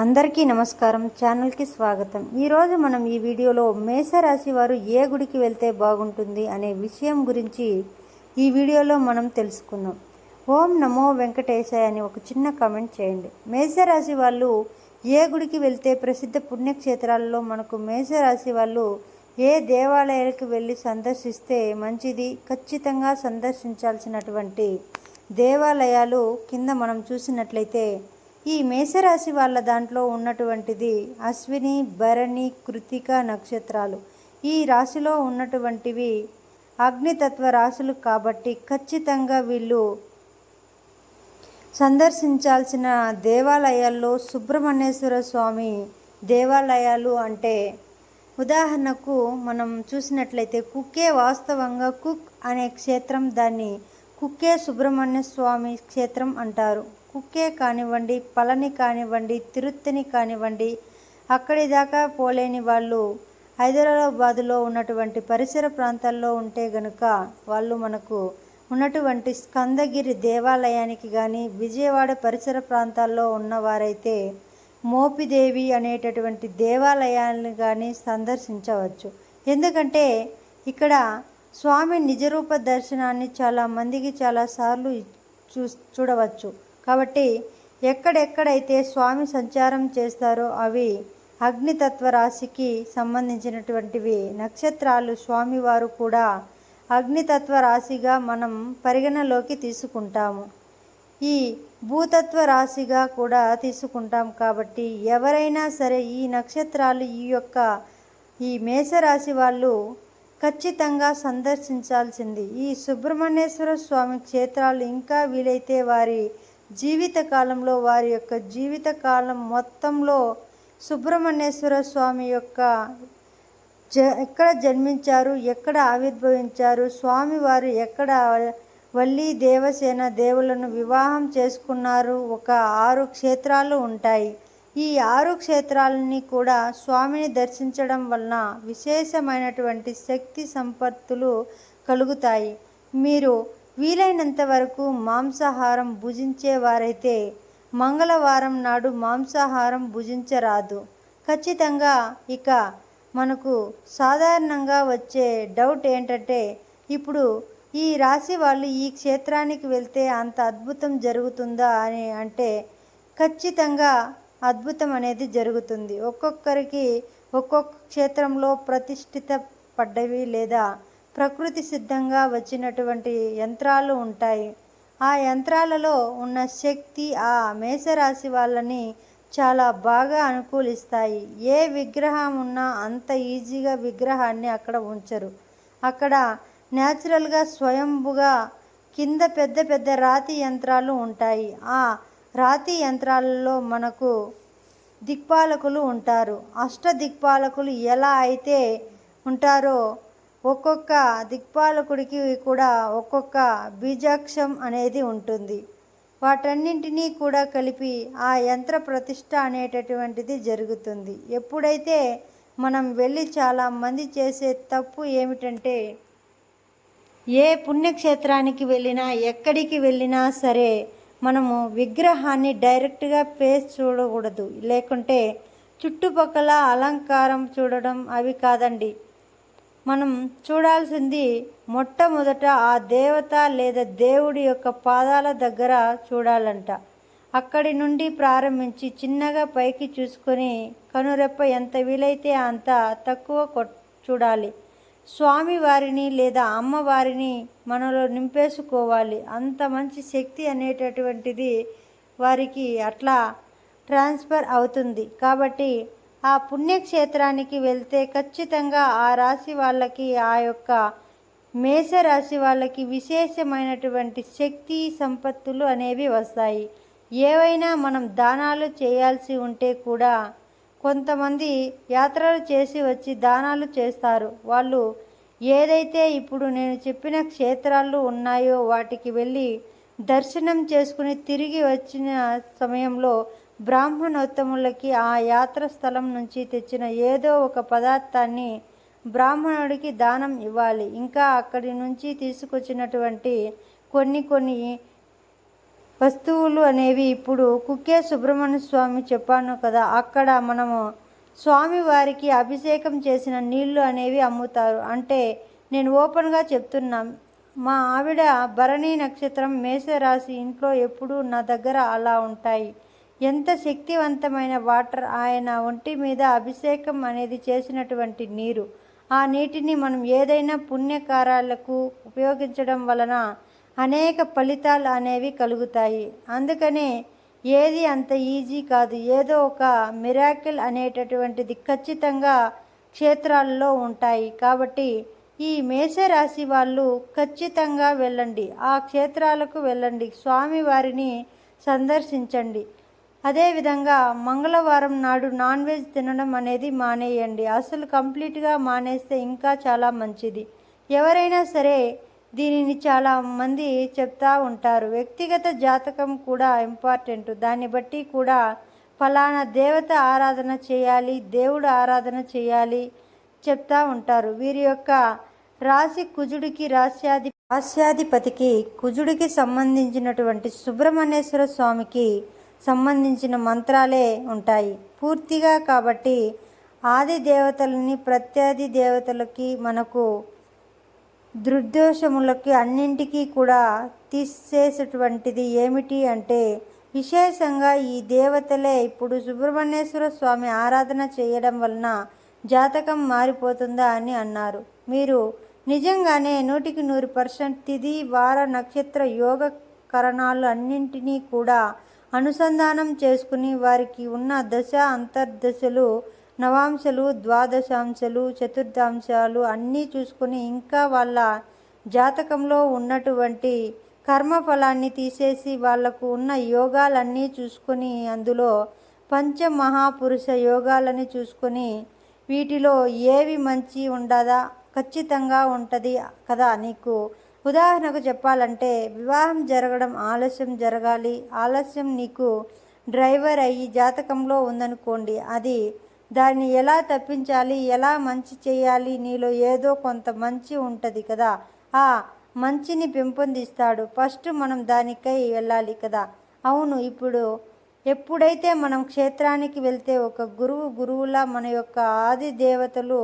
అందరికీ నమస్కారం. ఛానల్కి స్వాగతం. ఈరోజు మనం ఈ వీడియోలో మేషరాశి వారు ఏ గుడికి వెళ్తే బాగుంటుంది అనే విషయం గురించి ఈ వీడియోలో మనం తెలుసుకుందాం. ఓం నమో వెంకటేశాయ అని ఒక చిన్న కామెంట్ చేయండి. మేషరాశి వాళ్ళు ఏ గుడికి వెళ్తే ప్రసిద్ధ పుణ్యక్షేత్రాలలో మనకు మేషరాశి వాళ్ళు ఏ దేవాలయాలకు వెళ్ళి సందర్శిస్తే మంచిది, ఖచ్చితంగా సందర్శించాల్సినటువంటి దేవాలయాలు కింద మనం చూసినట్లయితే ఈ మేషరాశి వాళ్ళ దాంట్లో ఉన్నటువంటిది అశ్విని, భరణి, కృతిక నక్షత్రాలు. ఈ రాశిలో ఉన్నటువంటివి అగ్నితత్వ రాశులు కాబట్టి ఖచ్చితంగా వీళ్ళు సందర్శించాల్సిన దేవాలయాల్లో సుబ్రహ్మణ్యేశ్వర స్వామి దేవాలయాలు అంటే ఉదాహరణకు మనం చూసినట్లయితే కుక్కే, వాస్తవంగా కుక్ అనే క్షేత్రం దాన్ని కుక్కే సుబ్రహ్మణ్య స్వామి క్షేత్రం అంటారు. కుక్కే కానివ్వండి, పళని కానివ్వండి, తిరుత్తని కానివ్వండి, అక్కడి దాకా పోలేని వాళ్ళు హైదరాబాదులో ఉన్నటువంటి పరిసర ప్రాంతాల్లో ఉంటే గనుక వాళ్ళు మనకు ఉన్నటువంటి స్కందగిరి దేవాలయానికి కానీ, విజయవాడ పరిసర ప్రాంతాల్లో ఉన్నవారైతే మోపిదేవి అనేటటువంటి దేవాలయాలను కానీ సందర్శించవచ్చు. ఎందుకంటే ఇక్కడ స్వామి నిజరూప దర్శనాన్ని చాలామందికి చాలాసార్లు చూడవచ్చు. కాబట్టి ఎక్కడెక్కడైతే స్వామి సంచారం చేస్తారో అవి అగ్నితత్వ రాశికి సంబంధించినటువంటివి నక్షత్రాలు. స్వామివారు కూడా అగ్నితత్వ రాశిగా మనం పరిగణలోకి తీసుకుంటాము, ఈ భూతత్వ రాశిగా కూడా తీసుకుంటాం. కాబట్టి ఎవరైనా సరే ఈ నక్షత్రాలు ఈ మేషరాశి వాళ్ళు ఖచ్చితంగా సందర్శించాల్సింది ఈ సుబ్రహ్మణ్యేశ్వర స్వామి క్షేత్రాలు. ఇంకా వీలైతే వారి జీవితకాలంలో, వారి యొక్క జీవితకాలం మొత్తంలో సుబ్రహ్మణ్యేశ్వర స్వామి యొక్క ఎక్కడ జన్మించారు, ఎక్కడ ఆవిర్భవించారు, స్వామివారు ఎక్కడ వల్లి దేవసేన దేవులను వివాహం చేసుకున్నారు, ఒక 6 క్షేత్రాలు ఉంటాయి. ఈ 6 క్షేత్రాలని కూడా స్వామిని దర్శించడం వలన విశేషమైనటువంటి శక్తి సంపత్తులు కలుగుతాయి. మీరు వీలైనంత వరకు మాంసాహారం భుజించేవారైతే మంగళవారం నాడు మాంసాహారం భుజించరాదు. ఖచ్చితంగా ఇక మనకు సాధారణంగా వచ్చే డౌట్ ఏంటంటే, ఇప్పుడు ఈ రాశి వాళ్ళు ఈ క్షేత్రానికి వెళ్తే అంత అద్భుతం జరుగుతుందా అని అంటే ఖచ్చితంగా అద్భుతం అనేది జరుగుతుంది. ఒక్కొక్కరికి ఒక్కొక్క క్షేత్రంలో ప్రతిష్ఠిత పడ్డవి లేదా ప్రకృతి సిద్ధంగా వచ్చినటువంటి యంత్రాలు ఉంటాయి. ఆ యంత్రాలలో ఉన్న శక్తి ఆ మేషరాశి వాళ్ళని చాలా బాగా అనుకూలిస్తాయి. ఏ విగ్రహం ఉన్నా అంత ఈజీగా విగ్రహాన్ని అక్కడ ఉంచరు. అక్కడ న్యాచురల్గా స్వయంభుగా కింద పెద్ద పెద్ద రాతి యంత్రాలు ఉంటాయి. ఆ రాతి యంత్రాలలో మనకు దిక్పాలకులు ఉంటారు. అష్ట దిక్పాలకులు ఎలా అయితే ఉంటారో ఒక్కొక్క దిక్పాలకుడికి కూడా ఒక్కొక్క బీజాక్షం అనేది ఉంటుంది. వాటన్నింటినీ కూడా కలిపి ఆ యంత్ర ప్రతిష్ట అనేటటువంటిది జరుగుతుంది. ఎప్పుడైతే మనం వెళ్ళి చాలామంది చేసే తప్పు ఏమిటంటే, ఏ పుణ్యక్షేత్రానికి వెళ్ళినా ఎక్కడికి వెళ్ళినా సరే మనము విగ్రహాన్ని డైరెక్ట్గా ఫేస్ చూడకూడదు, లేకుంటే చుట్టుపక్కల అలంకారం చూడడం అవి కాదండి. మనం చూడాల్సింది మొట్టమొదట ఆ దేవత లేదా దేవుడి యొక్క పాదాల దగ్గర చూడాలంట. అక్కడి నుండి ప్రారంభించి చిన్నగా పైకి చూసుకొని కనురెప్ప ఎంత వీలైతే అంత తక్కువ చూడాలి. స్వామివారిని లేదా అమ్మవారిని మనలో నింపేసుకోవాలి. అంత మంచి శక్తి అనేటటువంటిది వారికి అట్లా ట్రాన్స్ఫర్ అవుతుంది. కాబట్టి ఆ పుణ్యక్షేత్రానికి వెళ్తే ఖచ్చితంగా ఆ రాశి వాళ్ళకి, ఆ యొక్క మేషరాశి వాళ్ళకి విశేషమైనటువంటి శక్తి సంపత్తులు అనేవి వస్తాయి. ఏవైనా మనం దానాలు చేయాల్సి ఉంటే కూడా కొంతమంది యాత్రలు చేసి వచ్చి దానాలు చేస్తారు. వాళ్ళు ఏదైతే ఇప్పుడు నేను చెప్పిన క్షేత్రాలు ఉన్నాయో వాటికి వెళ్ళి దర్శనం చేసుకుని తిరిగి వచ్చిన సమయంలో బ్రాహ్మణోత్తములకి ఆ యాత్ర స్థలం నుంచి తెచ్చిన ఏదో ఒక పదార్థాన్ని బ్రాహ్మణుడికి దానం ఇవ్వాలి. ఇంకా అక్కడి నుంచి తీసుకొచ్చినటువంటి కొన్ని వస్తువులు అనేవి ఇప్పుడు కుక్కే సుబ్రహ్మణ్య స్వామి చెప్పాను కదా, అక్కడ మనము స్వామి వారికి అభిషేకం చేసిన నీళ్లు అనేవి అమ్ముతారు. అంటే నేను ఓపెన్గా చెప్తున్నా, మా ఆవిడ భరణి నక్షత్రం మేషరాశి, ఇంట్లో ఎప్పుడూ నా దగ్గర అలా ఉంటాయి. ఎంత శక్తివంతమైన వాటర్, ఆయన ఒంటి మీద అభిషేకం అనేది చేసినటువంటి నీరు. ఆ నీటిని మనం ఏదైనా పుణ్యకార్యాలకు ఉపయోగించడం వలన అనేక ఫలితాలు అనేవి కలుగుతాయి. అందుకనే ఏది అంత ఈజీ కాదు. ఏదో ఒక మిరాకిల్ అనేటటువంటిది ఖచ్చితంగా క్షేత్రాల్లో ఉంటాయి. కాబట్టి ఈ మేషరాశి వాళ్ళు ఖచ్చితంగా వెళ్ళండి, ఆ క్షేత్రాలకు వెళ్ళండి, స్వామివారిని సందర్శించండి. అదేవిధంగా మంగళవారం నాడు నాన్ వెజ్ తినడం అనేది మానేయండి. అసలు కంప్లీట్గా మానేస్తే ఇంకా చాలా మంచిది. ఎవరైనా సరే దీనిని చాలామంది చెప్తూ ఉంటారు. వ్యక్తిగత జాతకం కూడా ఇంపార్టెంట్. దాన్ని బట్టి కూడా ఫలానా దేవత ఆరాధన చేయాలి, దేవుడు ఆరాధన చేయాలి చెప్తూ ఉంటారు. వీరి యొక్క రాశి కుజుడికి రాశ్యాధిపతికి కుజుడికి సంబంధించినటువంటి సుబ్రహ్మణ్యేశ్వర స్వామికి సంబంధించిన మంత్రాలే ఉంటాయి పూర్తిగా. కాబట్టి ఆది దేవతలని ప్రత్యాది దేవతలకి మనకు దుర్దోషములకి అన్నింటికీ కూడా తీసేసేటువంటిది ఏమిటి అంటే విశేషంగా ఈ దేవతలే. ఇప్పుడు సుబ్రహ్మణ్యేశ్వర స్వామి ఆరాధన చేయడం వలన జాతకం మారిపోతుందా అని అన్నారు. మీరు నిజంగానే 100% తిథి వార నక్షత్ర యోగ కరణాలు అన్నింటినీ కూడా అనుసంధానం చేసుకుని వారికి ఉన్న దశ అంతర్దశలు, నవాంశలు, ద్వాదశాంశాలు, చతుర్థాంశాలు అన్నీ చూసుకొని ఇంకా వాళ్ళ జాతకంలో ఉన్నటువంటి కర్మఫలాన్ని తీసేసి వాళ్లకు ఉన్న యోగాలన్నీ చూసుకొని అందులో పంచమహాపురుష యోగాలని చూసుకొని వీటిలో ఏవి మంచి ఉండదా, ఖచ్చితంగా ఉంటుంది కదా. నీకు ఉదాహరణకు చెప్పాలంటే వివాహం జరగడం ఆలస్యం జరగాలి, ఆలస్యం నీకు డ్రైవర్ అయ్యి జాతకంలో ఉందనుకోండి, అది దాన్ని ఎలా తప్పించాలి, ఎలా మంచి చేయాలి, నీలో ఏదో కొంత మంచి ఉంటుంది కదా, ఆ మంచిని పెంపొందిస్తాడు. ఫస్ట్ మనం దానికై వెళ్ళాలి కదా. అవును, ఎప్పుడైతే మనం క్షేత్రానికి వెళ్తే ఒక గురువులా మన యొక్క ఆది దేవతలు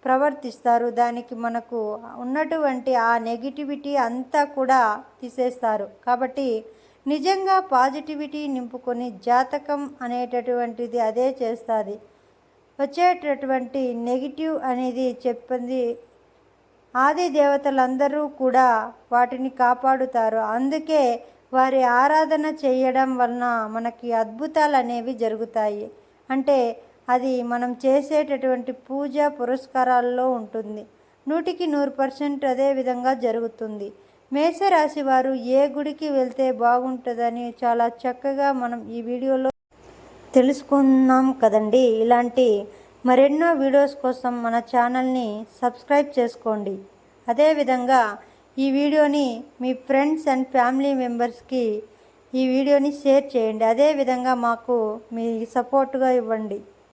ప్రవర్తిస్తారు. దానికి మనకు ఉన్నటువంటి ఆ నెగిటివిటీ అంతా కూడా తీసేస్తారు. కాబట్టి నిజంగా పాజిటివిటీ నింపుకొని జాతకం అనేటటువంటిది అదే చేస్తుంది. వచ్చేటటువంటి నెగిటివ్ అనేది చెప్పింది ఆది దేవతలందరూ కూడా వాటిని కాపాడుతారు. అందుకే వారి ఆరాధన చేయడం వలన మనకి అద్భుతాలు అనేవి జరుగుతాయి. అంటే అది మనం చేసేటటువంటి పూజ పురస్కారాల్లో ఉంటుంది. 100% అదే విధంగా జరుగుతుంది. మేషరాశి వారు ఏ గుడికి వెళ్తే బాగుంటుందని చాలా చక్కగా మనం ఈ వీడియోలో తెలుసుకున్నాం కదండి. ఇలాంటి మరెన్నో వీడియోస్ కోసం మన ఛానల్ని సబ్స్క్రైబ్ చేసుకోండి. అదేవిధంగా ఈ వీడియోని మీ ఫ్రెండ్స్ అండ్ ఫ్యామిలీ మెంబర్స్కి ఈ వీడియోని షేర్ చేయండి. అదేవిధంగా మాకు మీ సపోర్ట్గా ఇవ్వండి.